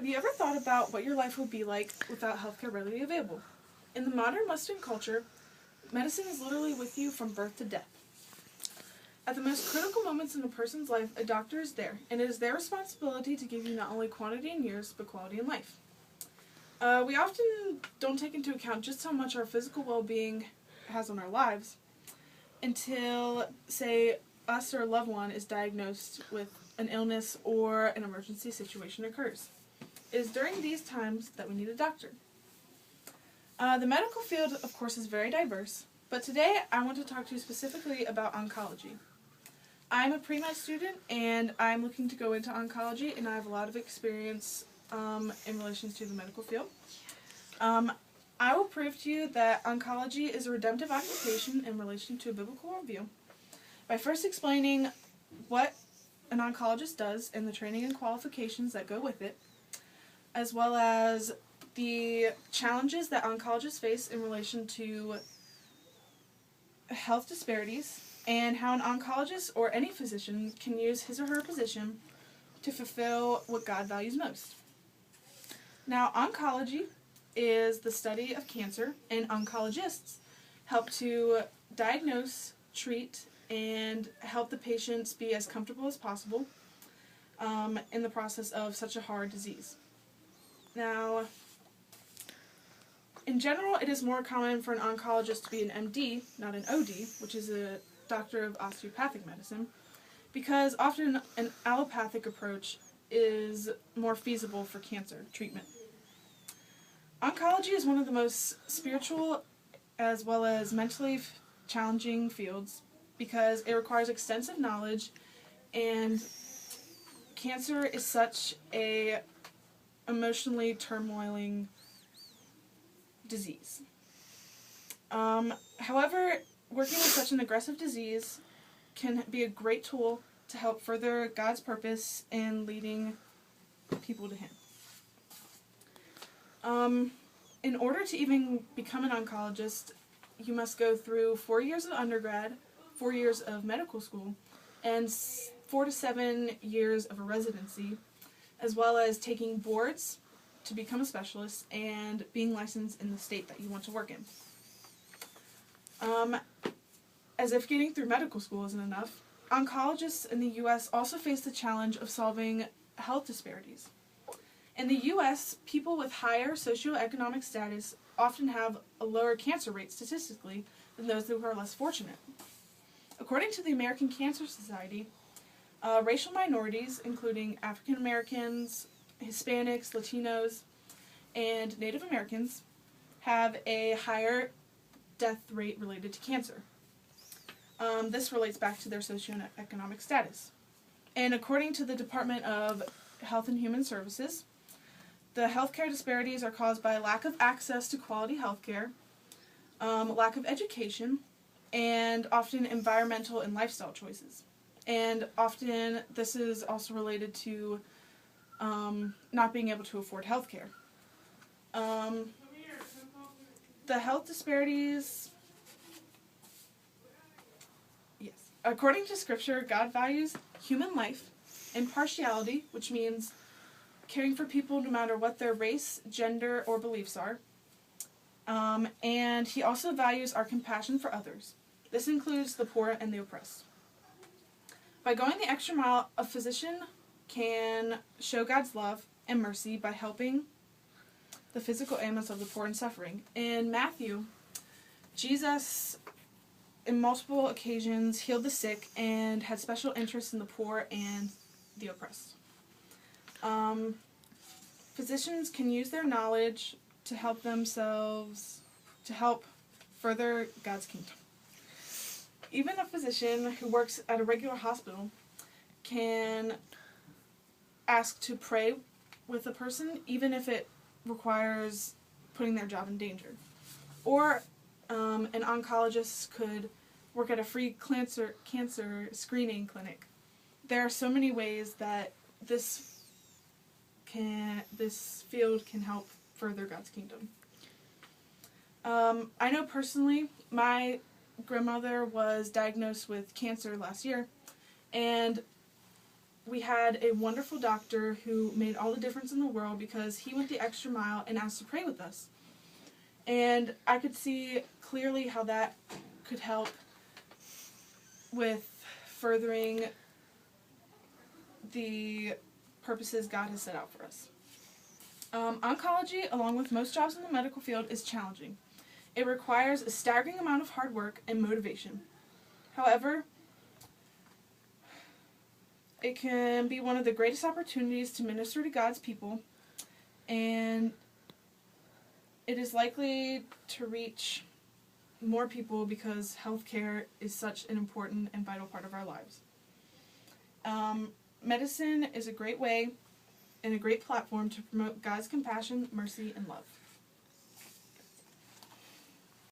you ever thought about what your life would be like without healthcare readily available? In the modern Western culture, medicine is literally with you from birth to death. At the most critical moments in a person's life, a doctor is there, and it is their responsibility to give you not only quantity in years, but quality in life. We often don't take into account just how much our physical well-being has on our lives until, say, us or a loved one is diagnosed with an illness or an emergency situation occurs. It is during these times that we need a doctor. The medical field, of course, is very diverse, but today I want to talk to you specifically about oncology. I'm a pre-med student, and I'm looking to go into oncology, and I have a lot of experience in relation to the medical field. I will prove to you that oncology is a redemptive occupation in relation to a biblical worldview by first explaining what an oncologist does and the training and qualifications that go with it, as well as the challenges that oncologists face in relation to health disparities, and how an oncologist or any physician can use his or her position to fulfill what God values most. Now, oncology is the study of cancer, and oncologists help to diagnose, treat, and help the patients be as comfortable as possible in the process of such a hard disease. Now, in general, it is more common for an oncologist to be an MD, not an OD, which is a doctor of osteopathic medicine, because often an allopathic approach is more feasible for cancer treatment. Oncology is one of the most spiritual as well as mentally challenging fields because it requires extensive knowledge, and cancer is such a emotionally turmoiling disease. However, working with such an aggressive disease can be a great tool to help further God's purpose in leading people to Him. In order to even become an oncologist, you must go through 4 years of undergrad, 4 years of medical school, and 4 to 7 years of a residency, as well as taking boards to become a specialist and being licensed in the state that you want to work in. As if getting through medical school isn't enough, oncologists in the U.S. also face the challenge of solving health disparities. In the U.S., people with higher socioeconomic status often have a lower cancer rate statistically than those who are less fortunate. According to the American Cancer Society, racial minorities, including African Americans, Hispanics, Latinos, and Native Americans, have a higher death rate related to cancer. This relates back to their socioeconomic status. And according to the Department of Health and Human Services, the healthcare disparities are caused by lack of access to quality healthcare, lack of education, and often environmental and lifestyle choices. And often this is also related to not being able to afford healthcare. The health disparities, yes. According to Scripture, God values human life, impartiality, which means caring for people no matter what their race, gender, or beliefs are. And He also values our compassion for others. This includes the poor and the oppressed. By going the extra mile, a physician can show God's love and mercy by helping the physical ailments of the poor and suffering. In Matthew, Jesus, in multiple occasions, healed the sick and had special interest in the poor and the oppressed. Physicians can use their knowledge to help themselves, to help further God's kingdom. Even a physician who works at a regular hospital can ask to pray with a person, even if it requires putting their job in danger. Or an oncologist could work at a free cancer screening clinic. There are so many ways that this field can help further God's kingdom. I know personally, my grandmother was diagnosed with cancer last year, and we had a wonderful doctor who made all the difference in the world because he went the extra mile and asked to pray with us. And I could see clearly how that could help with furthering the purposes God has set out for us. Oncology, along with most jobs in the medical field, is challenging. It requires a staggering amount of hard work and motivation. However, it can be one of the greatest opportunities to minister to God's people, and it is likely to reach more people because healthcare is such an important and vital part of our lives. Medicine is a great way and a great platform to promote God's compassion, mercy, and love.